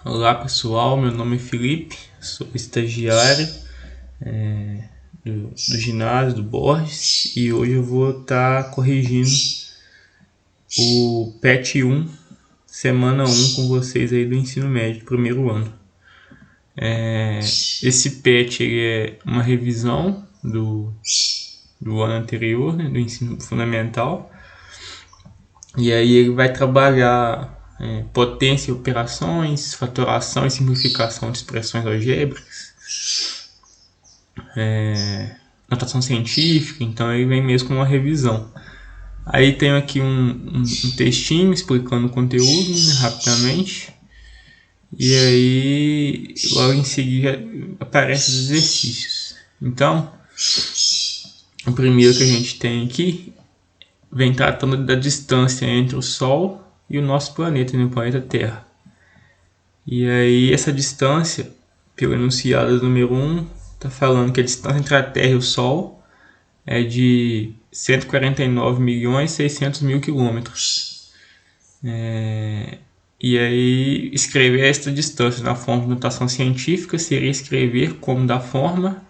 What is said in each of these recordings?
Olá pessoal, meu nome é Felipe, sou estagiário do ginásio do Borges e hoje eu vou estar corrigindo o PET 1, semana 1 com vocês aí do ensino médio, primeiro ano. Esse PET ele é uma revisão do ano anterior, né, do ensino fundamental, e aí ele vai trabalhar potência e operações, fatoração e simplificação de expressões algébricas, notação científica, então ele vem mesmo com uma revisão. Aí tenho aqui um textinho explicando o conteúdo, né, rapidamente, e aí logo em seguida aparecem os exercícios. Então, o primeiro que a gente tem aqui vem tratando da distância entre o Sol e o nosso planeta, o planeta Terra. E aí essa distância, pelo enunciado número 1, está falando que a distância entre a Terra e o Sol é de 149.600.000 quilômetros. E aí escrever esta distância na forma de notação científica seria escrever como da forma.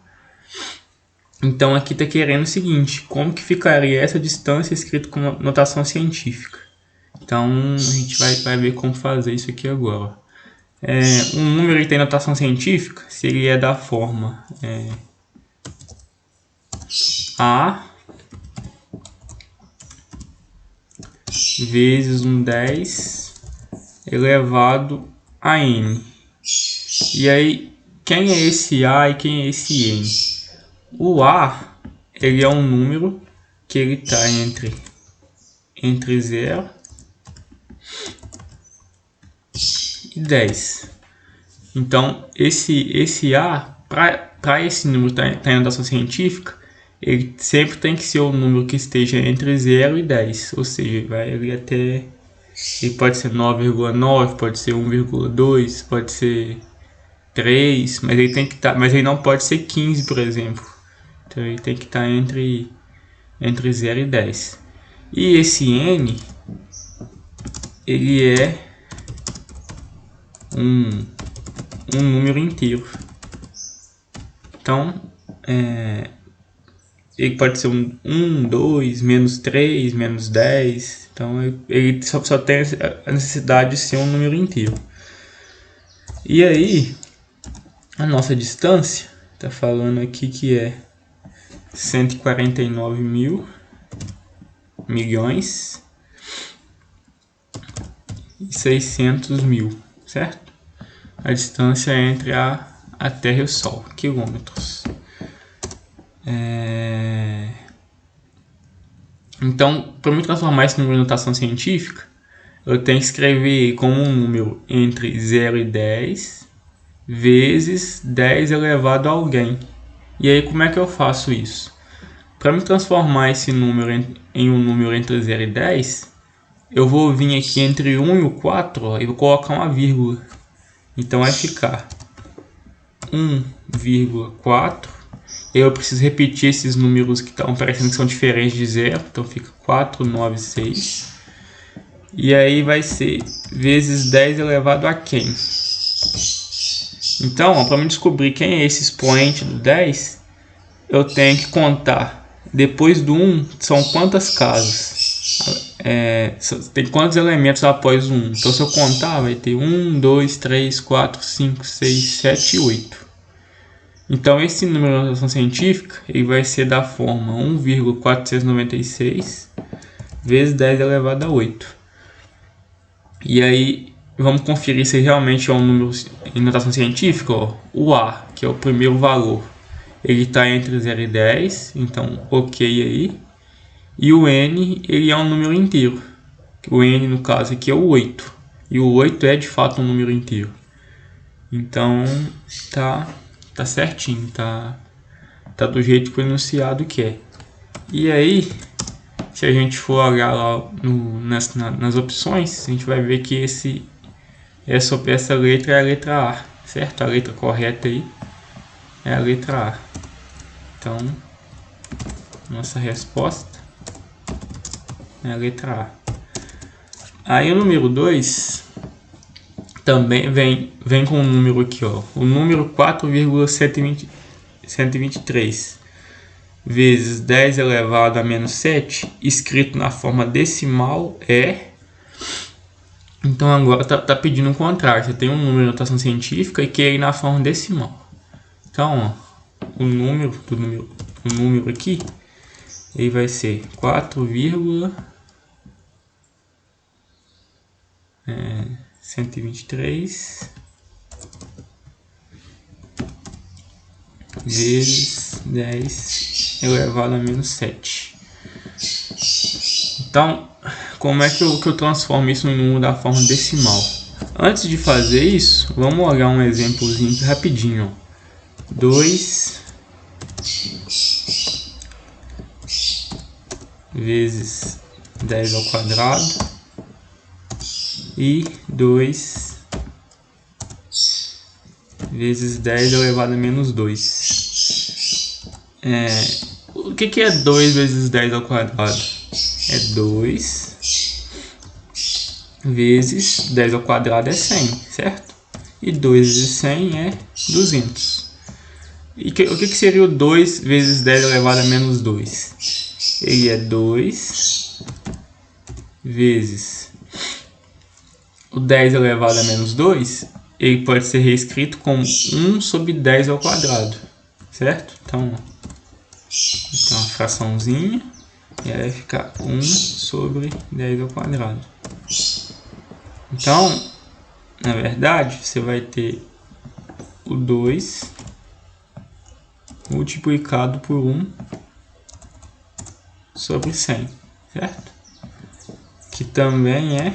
Então aqui está querendo o seguinte: como que ficaria essa distância escrito com notação científica? Então a gente vai ver como fazer isso aqui agora. Um número que tem notação científica seria da forma A vezes 10 elevado a n. E aí, quem é esse A e quem é esse n? O A, ele é um número que ele está entre 0 e 10. Então, esse A, para esse número estar em notação científica, ele sempre tem que ser um número que esteja entre 0 e 10. Ou seja, vai ali até... Ele pode ser 9,9, pode ser 1,2, pode ser 3, mas ele tem que estar, mas ele não pode ser 15, por exemplo. Então ele tem que estar entre 0 e 10. E esse n, ele é um número inteiro. Então, ele pode ser 1, 2, menos 3, menos 10. Então ele só tem a necessidade de ser um número inteiro. E aí, a nossa distância está falando aqui que é 149 mil milhões e 600 mil, certo? A distância entre a Terra e o Sol, quilômetros. Então, para me transformar esse número em notação científica, eu tenho que escrever como um número entre 0 e 10 vezes 10 elevado a alguém. E aí, como é que eu faço isso? Para me transformar esse número em um número entre 0 e 10, eu vou vir aqui entre 1 e o 4 e vou colocar uma vírgula. Então vai ficar 1,4. Eu preciso repetir esses números que estão parecendo que são diferentes de 0. Então fica 496. E aí vai ser vezes 10 elevado a quem? Então, para me descobrir quem é esse expoente do 10, eu tenho que contar. Depois do 1, são quantas casas? Tem quantos elementos após o 1? Então, se eu contar, vai ter 1, 2, 3, 4, 5, 6, 7 e 8. Então, esse número de notação científica ele vai ser da forma 1,496 vezes 10 elevado a 8. E aí, vamos conferir se realmente é um número em notação científica. O A, que é o primeiro valor, ele está entre 0 e 10, então ok aí. E o N, ele é um número inteiro. O N, no caso aqui, é o 8. E o 8 é de fato um número inteiro. Então, tá certinho, tá do jeito que o enunciado quer. E aí, se a gente for olhar lá nas opções, a gente vai ver que essa letra é a letra A, certo? A letra correta aí é a letra A. Então, nossa resposta é a letra A. Aí o número 2 também vem com um número aqui, ó, o número 4,123 vezes 10 elevado a menos 7, escrito na forma decimal, é... Então agora tá pedindo o contrário, você tem um número de notação científica e quer ir na forma decimal. Então, ó, o número aqui, ele vai ser 4,123 vezes 10 elevado a menos 7. Então, como é que eu transformo isso em número da forma decimal? Antes de fazer isso, vamos olhar um exemplozinho aqui rapidinho. 2 vezes 10 ao quadrado e 2 vezes 10 elevado a menos 2. O que é 2 vezes 10 ao quadrado? É 2 vezes 10 ao quadrado é 100, certo? E 2 vezes 100 é 200. E o que seria o 2 vezes 10 elevado a menos 2? Ele é 2 vezes o 10 elevado a menos 2, ele pode ser reescrito como 1 sobre 10 ao quadrado, certo? Então uma fraçãozinha, e aí vai ficar 1 sobre 10 ao quadrado. Então, na verdade, você vai ter o 2 multiplicado por 1 sobre 100, certo? Que também é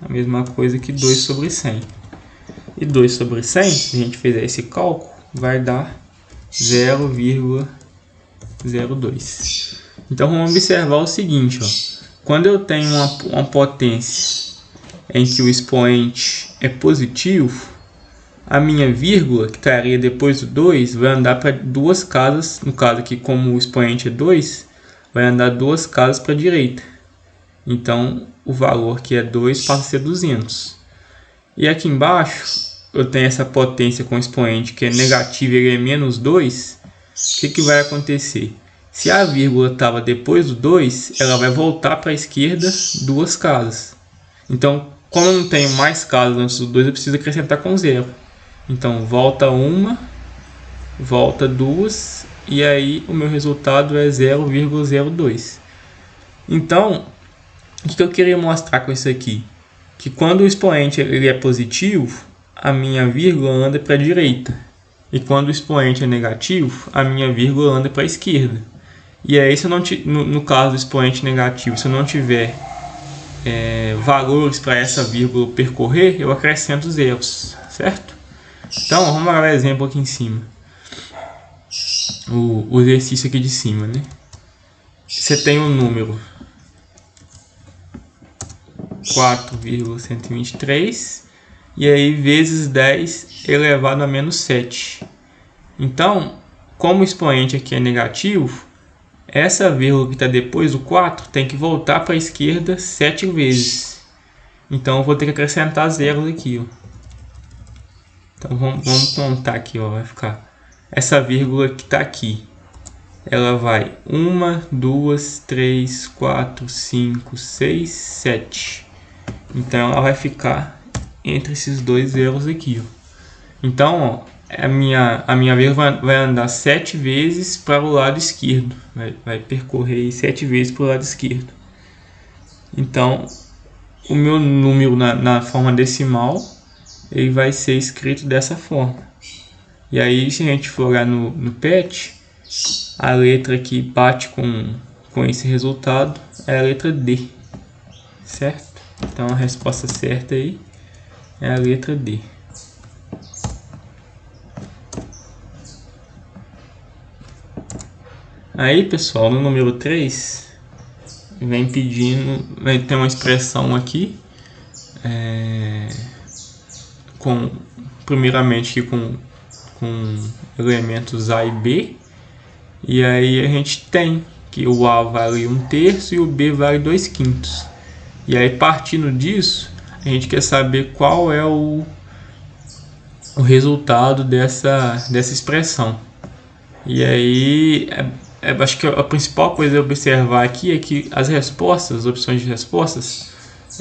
a mesma coisa que 2 sobre 100. E 2 sobre 100, se a gente fizer esse cálculo, vai dar 0,02. Então vamos observar o seguinte, ó. Quando eu tenho uma potência em que o expoente é positivo, a minha vírgula, que estaria depois do 2, vai andar para duas casas. No caso aqui, como o expoente é 2, vai andar duas casas para a direita. Então o valor que é 2 passa a ser 200. E aqui embaixo eu tenho essa potência com expoente que é negativo e ele é menos 2. O que vai acontecer? Se a vírgula estava depois do 2, ela vai voltar para a esquerda duas casas. Então, como eu não tenho mais casas antes do 2, eu preciso acrescentar com 0. Então, volta uma, volta duas, e aí o meu resultado é 0,02. Então, o que eu queria mostrar com isso aqui? Que quando o expoente ele é positivo, a minha vírgula anda para a direita. E quando o expoente é negativo, a minha vírgula anda para a esquerda. E aí, se eu não no caso do expoente negativo, se eu não tiver valores para essa vírgula percorrer, eu acrescento zeros, certo? Então, vamos dar um exemplo aqui em cima. O exercício aqui de cima, né? Você tem um número 4,123 e aí vezes 10 elevado a menos 7. Então, como o expoente aqui é negativo, essa vírgula que está depois do 4 tem que voltar para a esquerda 7 vezes. Então, eu vou ter que acrescentar zeros aqui, ó. Então, vamos contar aqui, ó. Vai ficar essa vírgula que está aqui. Ela vai 1, 2, 3, 4, 5, 6, 7. Então, ela vai ficar entre esses dois zeros aqui, ó. Então, ó, a minha vírgula vai andar 7 vezes para o lado esquerdo. Vai percorrer 7 vezes para o lado esquerdo. Então, o meu número na forma decimal, ele vai ser escrito dessa forma. E aí, se a gente for olhar no PET, a letra que bate com esse resultado é a letra D, certo? Então, a resposta certa aí é a letra D. Aí, pessoal, no número 3, vem ter uma expressão aqui, primeiramente com elementos A e B, e aí a gente tem que o A vale 1/3 e o B vale 2/5. E aí, partindo disso, a gente quer saber qual é o resultado dessa expressão. E aí, acho que a principal coisa a observar aqui é que as respostas, as opções de respostas,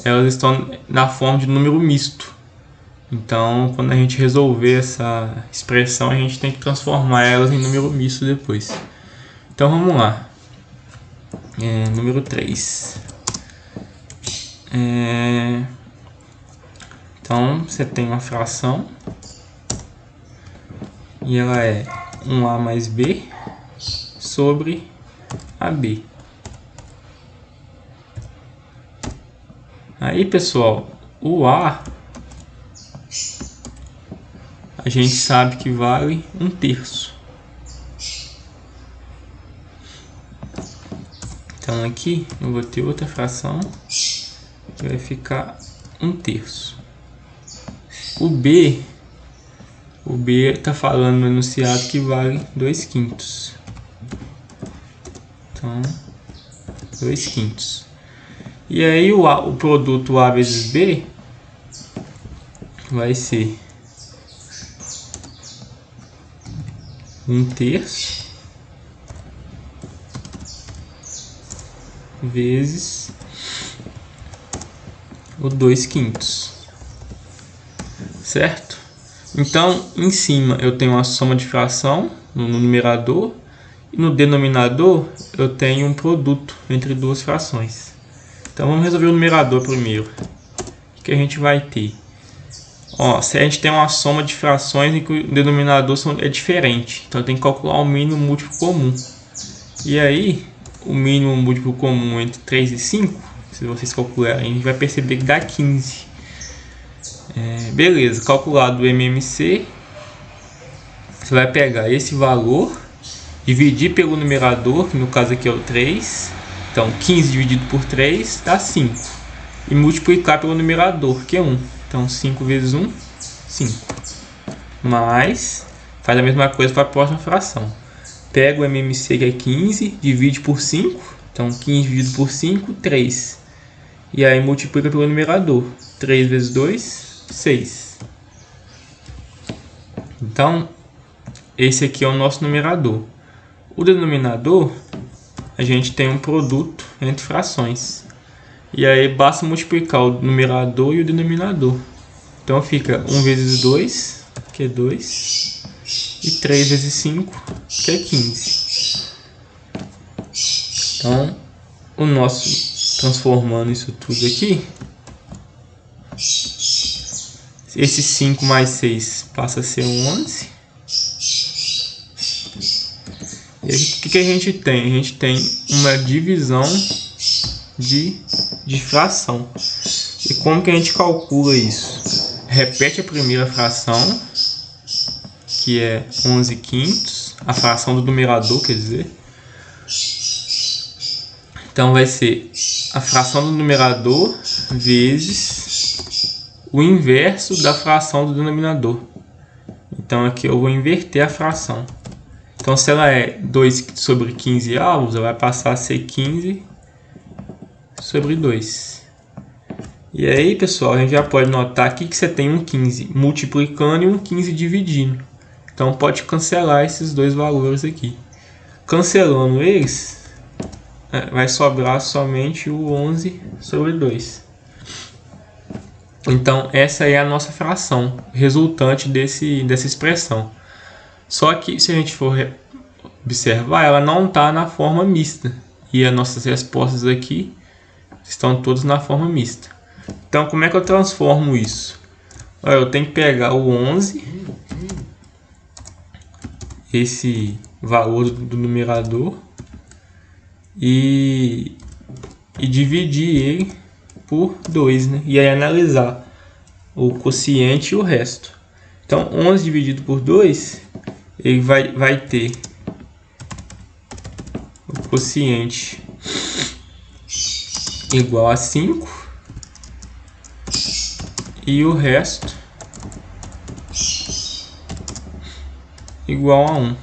elas estão na forma de número misto. Então, quando a gente resolver essa expressão, a gente tem que transformar elas em número misto depois. Então, vamos lá. Número 3. Então, você tem uma fração e ela é 1A mais B sobre AB. Aí, pessoal, o A a gente sabe que vale 1/3. Então aqui eu vou ter outra fração que vai ficar 1/3. O B está falando no enunciado que vale 2/5. Então 2/5. E aí o produto A vezes B vai ser 1/3 vezes o 2/5, certo? Então, em cima eu tenho uma soma de fração no numerador e no denominador eu tenho um produto entre duas frações. Então, vamos resolver o numerador primeiro. O que a gente vai ter? Se a gente tem uma soma de frações em que o denominador é diferente, então tem que calcular o mínimo múltiplo comum. E aí, o mínimo múltiplo comum entre 3 e 5, se vocês calcularem, a gente vai perceber que dá 15. Beleza, calculado o MMC, você vai pegar esse valor, dividir pelo numerador, que no caso aqui é o 3, então 15 dividido por 3 dá 5, e multiplicar pelo numerador, que é 1. Então 5 vezes 1, 5. Mas, faz a mesma coisa para a próxima fração. Pega o MMC que é 15, divide por 5. Então 15 dividido por 5, 3. E aí multiplica pelo numerador. 3 vezes 2, 6. Então, esse aqui é o nosso numerador. O denominador, a gente tem um produto entre frações. E aí basta multiplicar o numerador e o denominador. Então fica 1 vezes 2, que é 2. E 3 vezes 5, que é 15. Então, o nosso, transformando isso tudo aqui, esse 5 mais 6 passa a ser 11. E aí, o que a gente tem? A gente tem uma divisão de fração. E como que a gente calcula isso? Repete a primeira fração, que é 11/5, a fração do numerador, quer dizer. Então vai ser a fração do numerador vezes o inverso da fração do denominador. Então aqui eu vou inverter a fração. Então se ela é 2 sobre 15 avos, ela vai passar a ser 15 sobre 2. E aí, pessoal, a gente já pode notar aqui que você tem um 15 multiplicando e um 15 dividindo. Então pode cancelar esses dois valores aqui. Cancelando eles, vai sobrar somente o 11 sobre 2. Então essa é a nossa fração resultante dessa expressão. Só que se a gente for observar, ela não está na forma mista. E as nossas respostas aqui estão todas na forma mista. Então como é que eu transformo isso? Eu tenho que pegar o 11, esse valor do numerador, e dividir ele por 2, né? E aí analisar o quociente e o resto. Então 11 dividido por 2, ele vai ter o quociente igual a 5 e o resto igual a 1.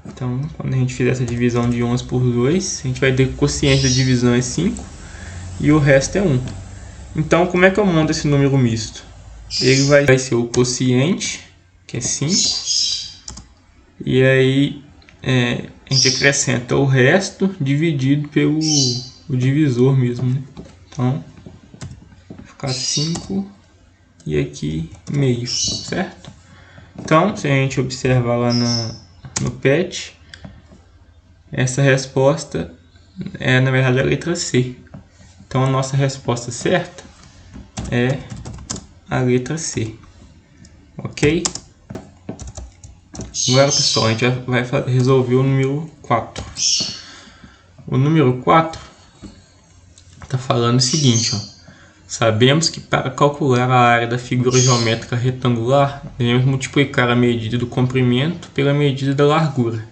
Então, quando a gente fizer essa divisão de 11 por 2, a gente vai ter que o quociente da divisão é 5 e o resto é 1. Então, como é que eu monto esse número misto? Ele vai ser o quociente, que é 5, e aí a gente acrescenta o resto dividido pelo o divisor mesmo, né? Então, vai ficar 5 e aqui meio, certo? Então, se a gente observar lá no PET, essa resposta é na verdade a letra C. Então a nossa resposta certa é a letra C, ok? Agora, pessoal, a gente vai resolver o número 4. O número 4 está falando o seguinte, ó. Sabemos que para calcular a área da figura geométrica retangular, devemos multiplicar a medida do comprimento pela medida da largura.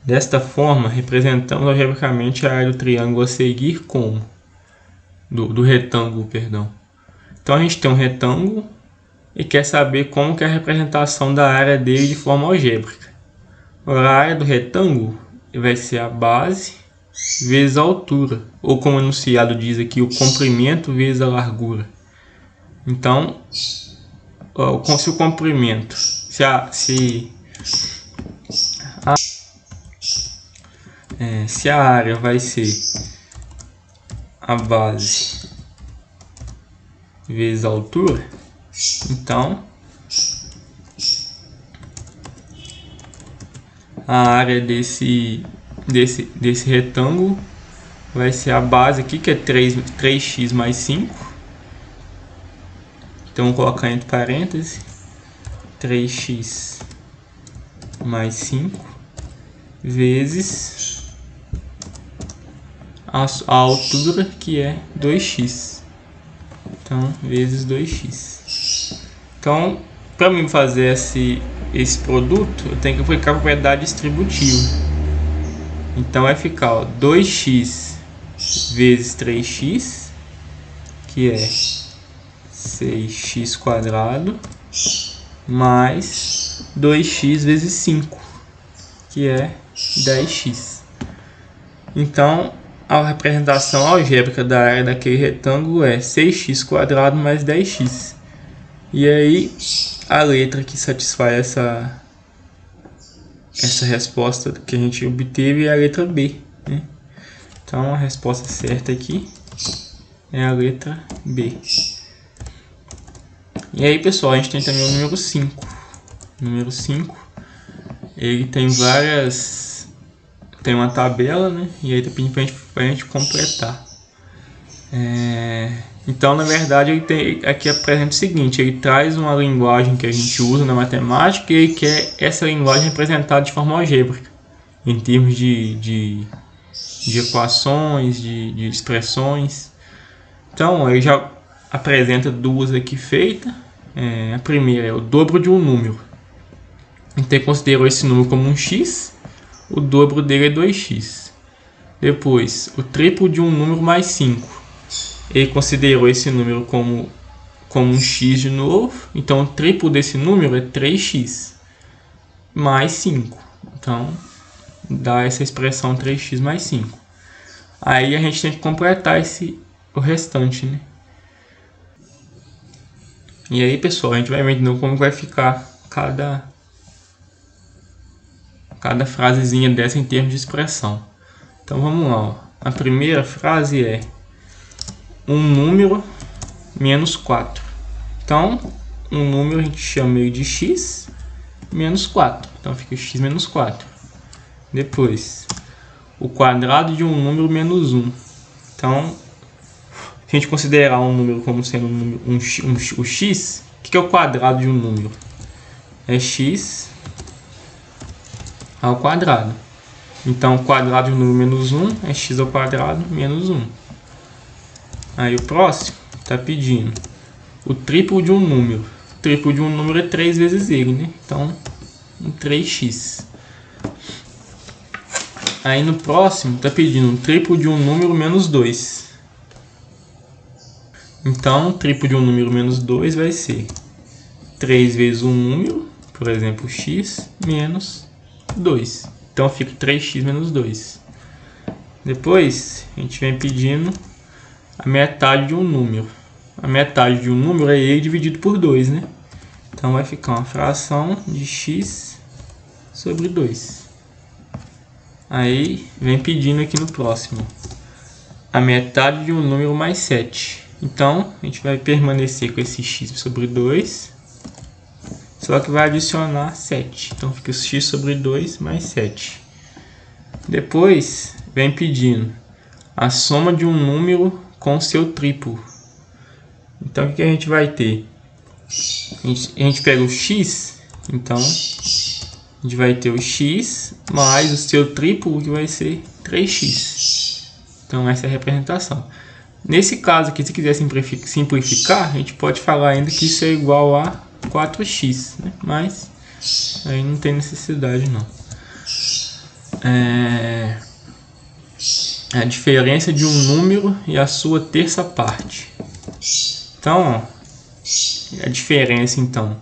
Desta forma, representamos algebricamente a área do triângulo a seguir como? Do retângulo, perdão. Então a gente tem um retângulo e quer saber como que é a representação da área dele de forma algébrica. Ora, a área do retângulo vai ser a base vezes a altura, ou como o enunciado diz aqui, o comprimento vezes a largura. Então, se o comprimento, se a área vai ser a base vezes a altura, então a área desse retângulo vai ser a base aqui, que é 3x mais 5. Então, vou colocar entre parênteses 3x mais 5 vezes a altura, que é 2x. Então, vezes 2x. Então, para mim fazer esse produto, eu tenho que aplicar a propriedade distributiva. Então, vai ficar, ó, 2x vezes 3x, que é 6x quadrado, mais 2x vezes 5, que é 10x. Então, a representação algébrica da área daquele retângulo é 6x quadrado mais 10x. E aí, a letra que satisfaz essa resposta que a gente obteve é a letra B, né? Então, a resposta certa aqui é a letra B. E aí, pessoal, a gente tem também o número 5. O número 5, ele tem tem uma tabela, né? E aí tá pedindo pra gente completar. Então, na verdade, aqui apresenta o seguinte: ele traz uma linguagem que a gente usa na matemática e ele quer essa linguagem representada de forma algébrica, em termos de equações, de expressões. Então, ele já apresenta duas aqui feitas. A primeira é o dobro de um número. Então, ele considerou esse número como um x. O dobro dele é 2x. Depois, o triplo de um número mais 5. Ele considerou esse número como um x de novo. Então, o triplo desse número é 3x mais 5. Então, dá essa expressão 3x mais 5. Aí, a gente tem que completar o restante, né? E aí, pessoal, a gente vai ver então como vai ficar cada frasezinha dessa em termos de expressão. Então vamos lá, ó. A primeira frase é um número menos 4. Então, um número a gente chama ele de x menos 4. Então fica x menos 4. Depois, o quadrado de um número menos 1. Então, se a gente considerar um número como sendo o x, o que é o quadrado de um número? É x ao quadrado. Então, o quadrado de um número menos 1 é x ao quadrado menos 1. Aí o próximo está pedindo o triplo de um número. O triplo de um número é 3 vezes ele, né? Então, um 3x. Aí no próximo está pedindo um triplo de um número menos 2. Então, o triplo de um número menos 2 vai ser 3 vezes um número, por exemplo, x, menos 2. Então, fica 3x menos 2. Depois, a gente vem pedindo a metade de um número. a metade de um número é ele dividido por 2, né? Então vai ficar uma fração de x sobre 2. Aí vem pedindo aqui no próximo a metade de um número mais 7. Então a gente vai permanecer com esse x sobre 2, só que vai adicionar 7. Então fica x sobre 2 mais 7. Depois vem pedindo a soma de um número com seu triplo. Então o que a gente vai ter? A gente pega o x, então a gente vai ter o x mais o seu triplo, que vai ser 3x. Então essa é a representação. Nesse caso aqui, se quiser simplificar, a gente pode falar ainda que isso é igual a 4x, né? Mas aí não tem necessidade não. A diferença de um número e a sua terça parte. Então, ó, a diferença então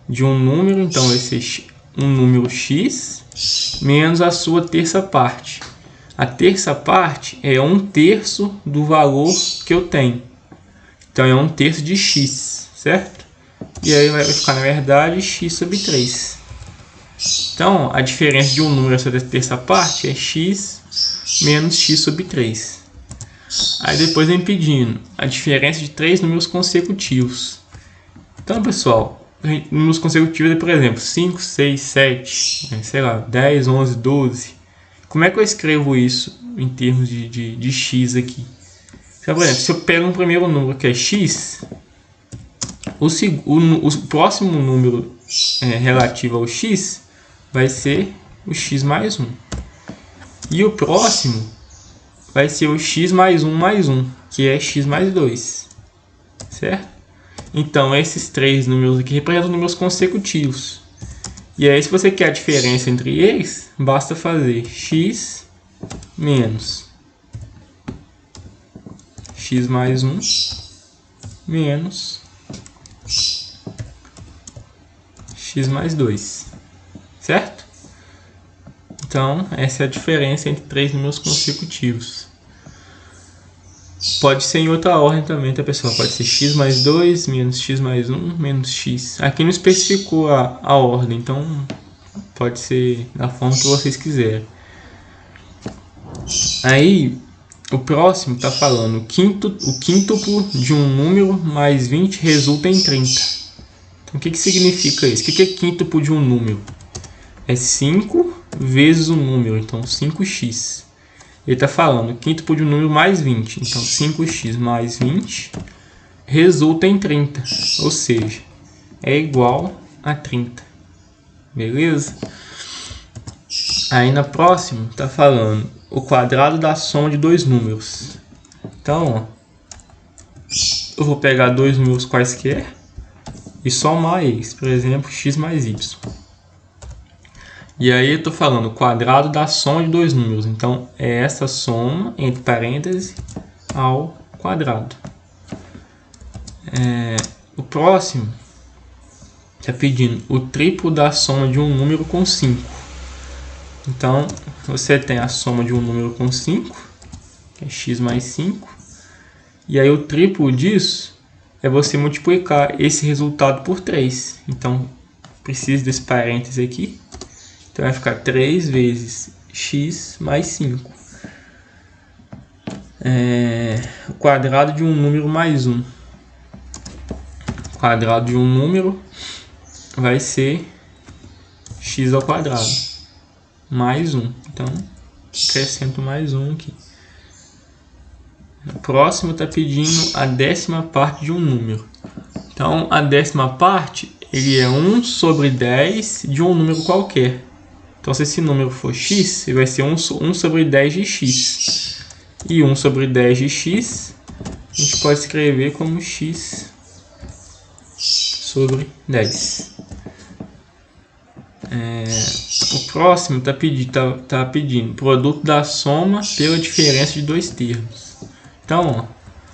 de um número, então vai ser um número x menos a sua terça parte. A terça parte é 1/3 do valor que eu tenho. Então é 1/3 de x, certo? E aí vai ficar, na verdade, x sobre 3. Então, a diferença de um número e a sua terça parte é x menos x sobre 3. Aí depois vem pedindo a diferença de 3 números consecutivos. Então, pessoal, números consecutivos é, por exemplo, 5, 6, 7, sei lá, 10, 11, 12. Como é que eu escrevo isso em termos de x aqui? Então, por exemplo, se eu pego um primeiro número que é x, o próximo número relativo ao x vai ser o x mais 1. E o próximo vai ser o x mais 1, que é x mais 2. Certo? Então, esses três números aqui representam números consecutivos. E aí, se você quer a diferença entre eles, basta fazer x menos x mais 1 menos x mais 2. Certo? Então, essa é a diferença entre três números consecutivos. Pode ser em outra ordem também, tá, pessoal? Pode ser x mais 2 menos x mais 1 menos x. Aqui não especificou a ordem, então pode ser da forma que vocês quiserem. Aí, o próximo está falando o quíntuplo de um número mais 20 resulta em 30. Então, o que significa isso? O que é quíntuplo de um número? É 5 vezes o número, então 5x. Ele está falando quíntuplo de um número mais 20. Então, 5x mais 20 resulta em 30. Ou seja, é igual a 30. Beleza? Aí na próxima, está falando o quadrado da soma de dois números. Então, ó, eu vou pegar dois números quaisquer e somar eles. Por exemplo, x mais y. E aí eu estou falando o quadrado da soma de dois números. Então, é essa soma, entre parênteses, ao quadrado. O próximo está pedindo o triplo da soma de um número com 5. Então, você tem a soma de um número com 5, que é x mais 5. E aí o triplo disso é você multiplicar esse resultado por 3. Então, preciso desse parêntese aqui. Então vai ficar 3 vezes x mais 5. O quadrado de um número mais 1. O quadrado de um número vai ser x ao quadrado mais 1. Então, acrescento mais 1 aqui. O próximo está pedindo a décima parte de um número. Então, a décima parte ele é 1 sobre 10 de um número qualquer. Então, se esse número for x, ele vai ser 1 sobre 10 de x. E 1 sobre 10 de x, a gente pode escrever como x sobre 10. O próximo está pedindo produto da soma pela diferença de dois termos. Então,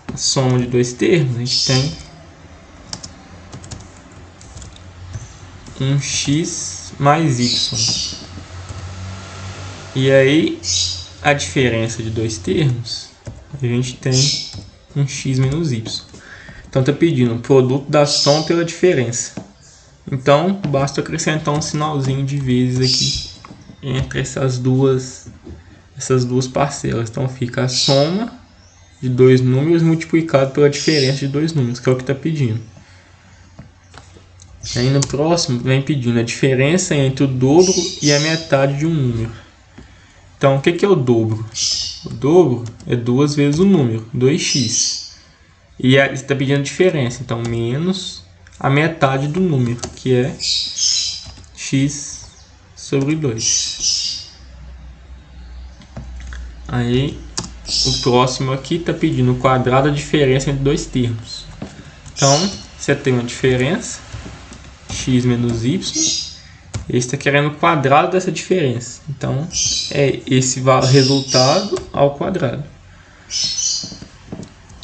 ó, a soma de dois termos, a gente tem um x mais y. E aí, a diferença de dois termos, a gente tem um x menos y. Então, Então está pedindo o produto da soma pela diferença. Então basta acrescentar um sinalzinho de vezes aqui entre essas duas parcelas. Então fica a soma de dois números multiplicado pela diferença de dois números, que é o que está pedindo. Aí no próximo vem pedindo a diferença entre o dobro e a metade de um número. Então o que é o dobro? O dobro é 2 vezes o número, 2x. E está pedindo a diferença, então menos a metade do número, que é x sobre 2. Aí o próximo aqui está pedindo o quadrado da diferença entre dois termos. Então você tem uma diferença, x menos y, ele está querendo o quadrado dessa diferença. Então é esse resultado ao quadrado.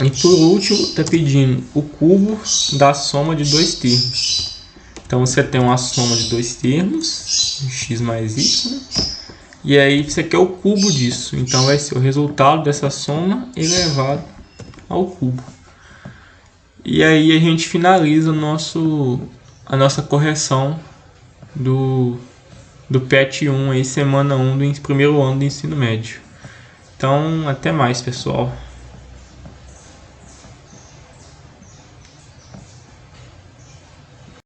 E por último está pedindo o cubo da soma de dois termos. Então você tem uma soma de dois termos, x mais y, e aí você quer o cubo disso. Então vai ser o resultado dessa soma elevado ao cubo. E aí a gente finaliza a nossa correção do PET 1, aí, semana 1 do primeiro ano do ensino médio. Então até mais, pessoal.